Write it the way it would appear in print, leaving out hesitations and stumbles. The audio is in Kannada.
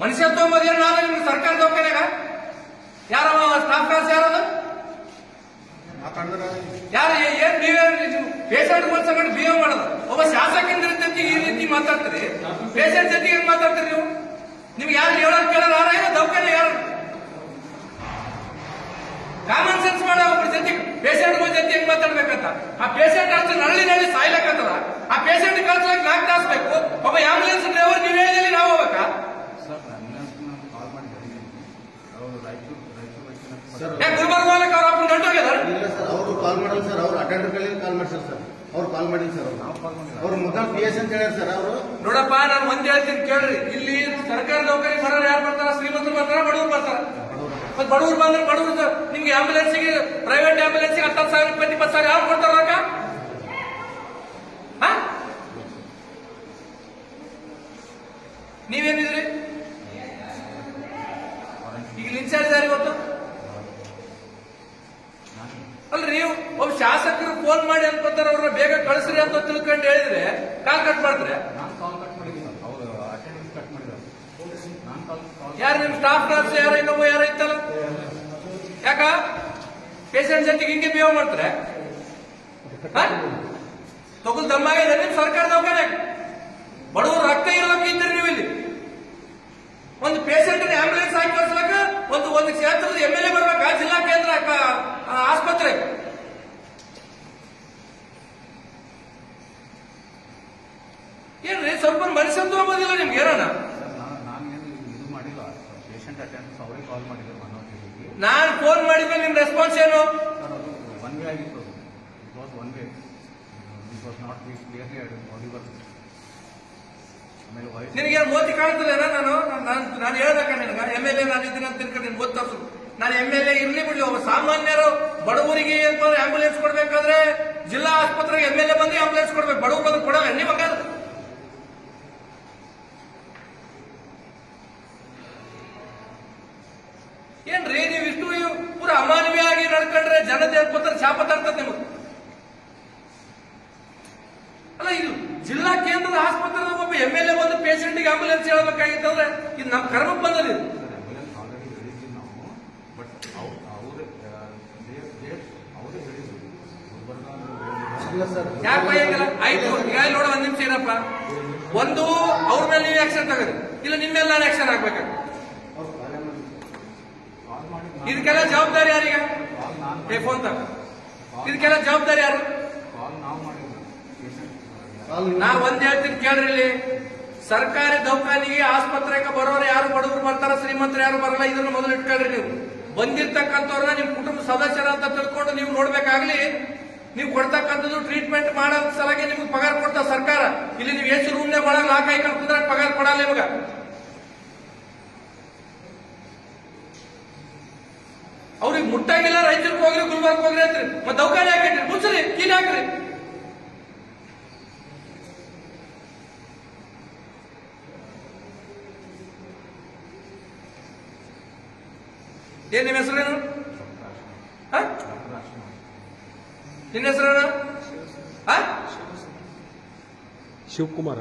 ಮನುಷ್ಯತ್ವ ಎಂಬುದು ಏನು ನಾನು ನಿಮ್ಗೆ ಸರ್ಕಾರ ದವಾಖಾನೆಗ ಯಾರ ಸ್ಟಾಫ್ ಕ್ಲಾಸ್ ಯಾರದು ಯಾರು ಏನ್ ಪೇಷಂಟ್ ಸಂಗಡ ಬಿಹೇವ್ ಮಾಡೋದು ಒಬ್ಬ ಶಾಸಕರ ಜೊತೆಗೆ ಈ ರೀತಿ ಮಾತಾಡ್ತೀರಿ ಪೇಷಂಟ್ ಜೊತೆಗೆ ಹೆಂಗ್ ಮಾತಾಡ್ತೀರಿ ನೀವು ನಿಮ್ಗೆ ಯಾರು ಹೇಳೋದು ಕೇಳೋದು ಯಾರ ದವಾಖಾನೆ ಯಾರು ಕಾಮನ್ ಸೆನ್ಸ್ ಮಾಡೋ ಒಬ್ಬರ ಜೊತೆಗೆ ಪೇಷಂಟ್ ಜೊತೆ ಹೆಂಗ್ ಮಾತಾಡ್ಬೇಕಂತ ಆ ಪೇಷಂಟ್ ಅಷ್ಟು ನಳ್ಳಿ ಸಾಯ್ಲಕ್ಕಂತದ ಆ ಪೇಷಂಟ್ ಕಳ್ಸೋಕೆ 4 ತಾಸು ಬೇಕು ಒಬ್ಬ ಆಂಬುಲೆನ್ಸ್ ಡ್ರೈವರ್ ನೀವು ಹೇಳಿದಲ್ಲಿ ನಾವು ಹೋಗ್ಬೇಕಾ ಗುಲ್ಬರ್ಗ ಹೋಗಕ್ಕೆ ಅವ್ರ ಅಪ್ಪನ ಗಂಟು ಹೋಗ್ಯದ ಅವರು ಕಾಲ್ ಮಾಡಲ್ಲ ಸರ್ ಅವ್ರು ಅಟೆಂಡರ್ ಕೈಲಿ ಕಾಲ್ ಮಾಡ್ತಾರೆ ಸರ್ ಅವ್ರು ಕಾಲ್ ಮಾಡಿಲ್ಲ ಸರ್ ಅವ್ರು ಮುದ್ದಾಂ PS ಅಂತ ಹೇಳ್ಯಾರ ಸರ್ ಅವರು ನೋಡಪ್ಪ ನಾನು ಒಂದ್ ಹೇಳ್ತೀನಿ ಕೇಳ್ರಿ ಇಲ್ಲಿ ಸರ್ಕಾರ ನೌಕರಿ ಬರೋರು ಯಾರು ಬರ್ತಾರ ಶ್ರೀಮಂತರು ಬರ್ತಾರ ಬಡವರು ಬರ್ತಾರ ಮತ್ತೆ ಬಡವರು ಬಂದ್ರೆ ಬಡವರು ನಿಮ್ಗೆ ಆಂಬುಲೆನ್ಸ್ಗೆ ಪ್ರೈವೇಟ್ ಆಂಬುಲೆನ್ಸ್ಗೆ 10,000 20,000 ಯಾರು ಕೊಡ್ತಾರ ರೊಕ್ಕ ನೀವೇನಿದ್ರಿ ಈಗ ಇನ್ಚಾರ್ಜ್ ಯಾರು ಇವತ್ತು ಅಲ್ರಿ ಒಬ್ಬ ಶಾಸಕರು ಫೋನ್ ಮಾಡಿ ಅನ್ಕೋತಾರ ಅವ್ರನ್ನ ಬೇಗ ಕಳಿಸ್ರಿ ಅಂತ ತಿಳ್ಕೊಂಡು ಹೇಳಿದ್ರೆ ಕಾಲ್ ಕಟ್ ಮಾಡ್ತಾರೆ ಯಾರು ನಿಮ್ ಸ್ಟಾಫ್ ಕ್ಲಾಸ್ ಯಾರ ಇನ್ನೊಬ್ಬ ಯಾರ ಇತ್ತಲ್ಲ ಯಾಕ ಪೇಷಂಟ್ ಜೊತೆಗೆ ಹಿಂಗೆ ಬಿಹೇವ್ ಮಾಡ್ತಾರೆ ತಗೊಳ್ ದಮ್ಮಾಗಿದೆ ನಿಮ್ ಸರ್ಕಾರ ದವಾಖಾನೆ ಬಡವರು ರಕ್ತ ಇರೋಕೆ ಇದ್ರಿ ನೀವು ಇಲ್ಲಿ ಒಂದು ಪೇಷಂಟ್ ಆಂಬುಲೆನ್ಸ್ ಹಾಕಿ ಕಳ್ಸಲಕ್ಕ ಒಂದು ಕ್ಷೇತ್ರದ MLA ಬರ್ಬೇಕಾ ಜಿಲ್ಲಾ ಕೇಂದ್ರ ಆಸ್ಪತ್ರೆ ಏನ್ರಿ ಸ್ವಲ್ಪ ಮನುಷ್ಯತ್ವ ಬಂದಿಲ್ಲ ನಿಮ್ಗೆ ಏನಾನ ನಾನು ಫೋನ್ ಮಾಡಿದ್ಮೇಲೆ ನಿಮ್ ರೆಸ್ಪಾನ್ಸ್ ಏನು ನಿನಗೆ ಮೋತಿ ಕಾಣ್ತದೇನಾ ನಾನು ಹೇಳ್ಬೇಕ ನಿನಗ MLA ನಾನು ಇದ್ದೀನಿ ಅಂತ ತಿಳ್ಕೊಂಡು ನಿನ್ ಗೊತ್ತು ನಾನು MLA ಇರ್ಲಿ ಬಿಡ್ಲಿ ಒಬ್ಬ ಸಾಮಾನ್ಯರು ಬಡವರಿಗೆ ಆಂಬುಲೆನ್ಸ್ ಕೊಡ್ಬೇಕಾದ್ರೆ ಜಿಲ್ಲಾ ಆಸ್ಪತ್ರೆಗೆ MLA ಬಂದು ಆಂಬುಲೆನ್ಸ್ ಕೊಡ್ಬೇಕು ಬಡವರು ಬಂದು ಕೊಡಲ್ಲ ನಿಮಗ ಏನ್ರಿ ನೀವು ಇಷ್ಟು ಪೂರ ಅಮಾನವೀಯವಾಗಿ ನಡ್ಕೊಂಡ್ರೆ ಜನತೆ ಹೇಳ್ಕೊತಾರೆ ಶಾಪ ತರ್ತದೆ ನಿಮಗೆ ಅಲ್ಲ ಇದು ಜಿಲ್ಲಾ ಕೇಂದ್ರದ ಆಸ್ಪತ್ರೆದ ಒಬ್ಬ MLA ಬಂದು ಪೇಷಂಟ್ಗೆ ಆಂಬುಲೆನ್ಸ್ ಹೇಳ್ಬೇಕಾಗಿತ್ತಂದ್ರೆ ಇದು ನಮ್ಮ ಕರ್ಮಕ್ಕೆ ಬಂದದ ಇದು ಯಾಕೆ ಬೈಯಂಗಿಲ್ಲ ಆಯ್ತು ಈಗ ನೋಡ ಒಂದ್ ನಿಮಿಷ ಏನಪ್ಪ ಒಂದು ಅವ್ರ ಮೇಲೆ ನೀವು ಆಕ್ಷನ್ ತಗೋರಿ ಇಲ್ಲ ನಿಮ್ಮ ಮೇಲೆ ನಾನು ಆಕ್ಷನ್ ಆಗ್ಬೇಕಾಗ ಇದಕ್ಕೆಲ್ಲ ಜವಾಬ್ದಾರಿ ಯಾರೀಗ ಫೋನ್ ತಗ ಇದಕ್ಕೆಲ್ಲ ಜವಾಬ್ದಾರಿ ಯಾರು ನಾ ಒಂದ್ ಹೇಳ್ತೀನಿ ಕೇಳ್ರಿ ಇಲ್ಲಿ ಸರ್ಕಾರಿ ದವಾಖಾನಿಗೆ ಆಸ್ಪತ್ರೆಗೆ ಬರೋರು ಯಾರು ಬಡವರು ಬರ್ತಾರ ಶ್ರೀಮಂತರು ಯಾರು ಬರಲ್ಲ ಇದನ್ನು ಮೊದಲು ಇಟ್ಕೊಳ್ರಿ ನೀವು ಬಂದಿರ್ತಕ್ಕಂಥವ್ರನ್ನ ನಿಮ್ ಕುಟುಂಬ ಸದಸ್ಯರ ಅಂತ ತಿಳ್ಕೊಂಡು ನೀವು ನೋಡ್ಬೇಕಾಗ್ಲಿ ನೀವು ಕೊಡ್ತಕ್ಕಂಥದ್ದು ಟ್ರೀಟ್ಮೆಂಟ್ ಮಾಡೋ ಸಲಗೆ ನಿಮ್ಗೆ ಪಗಾರ ಕೊಡ್ತಾವ ಸರ್ಕಾರ ಇಲ್ಲಿ ನೀವು ಎಷ್ಟು ರೂಮ್ನೇ ಒಳಗೆ ಲಾಕ್ ಹಾಕೊಂಡು ಕುಂದ್ರೆ ಪಗಾರ ಕೊಡಲ್ಲ ನಿಮ್ಗ ಅವ್ರಿಗೆ ಮುಟ್ಟಾಗಿಲ್ಲ ರೈತರಿಗೆ ಹೋಗ್ರಿ ಗುಲ್ಬರ್ಗ ಹೋಗ್ರಿ ಅಂತ್ರಿ ಮತ್ತೆ ದವಾಖಾನೆ ಹಾಕಿ ಮುಚ್ಚ್ರಿ ಕೀಲಿ ಹಾಕ್ರಿ ಏನ್ ನಿಮ್ಮ ಹೆಸರೇನು ನಿನ್ನ ಹೆಸರೇನು ಶಿವಕುಮಾರ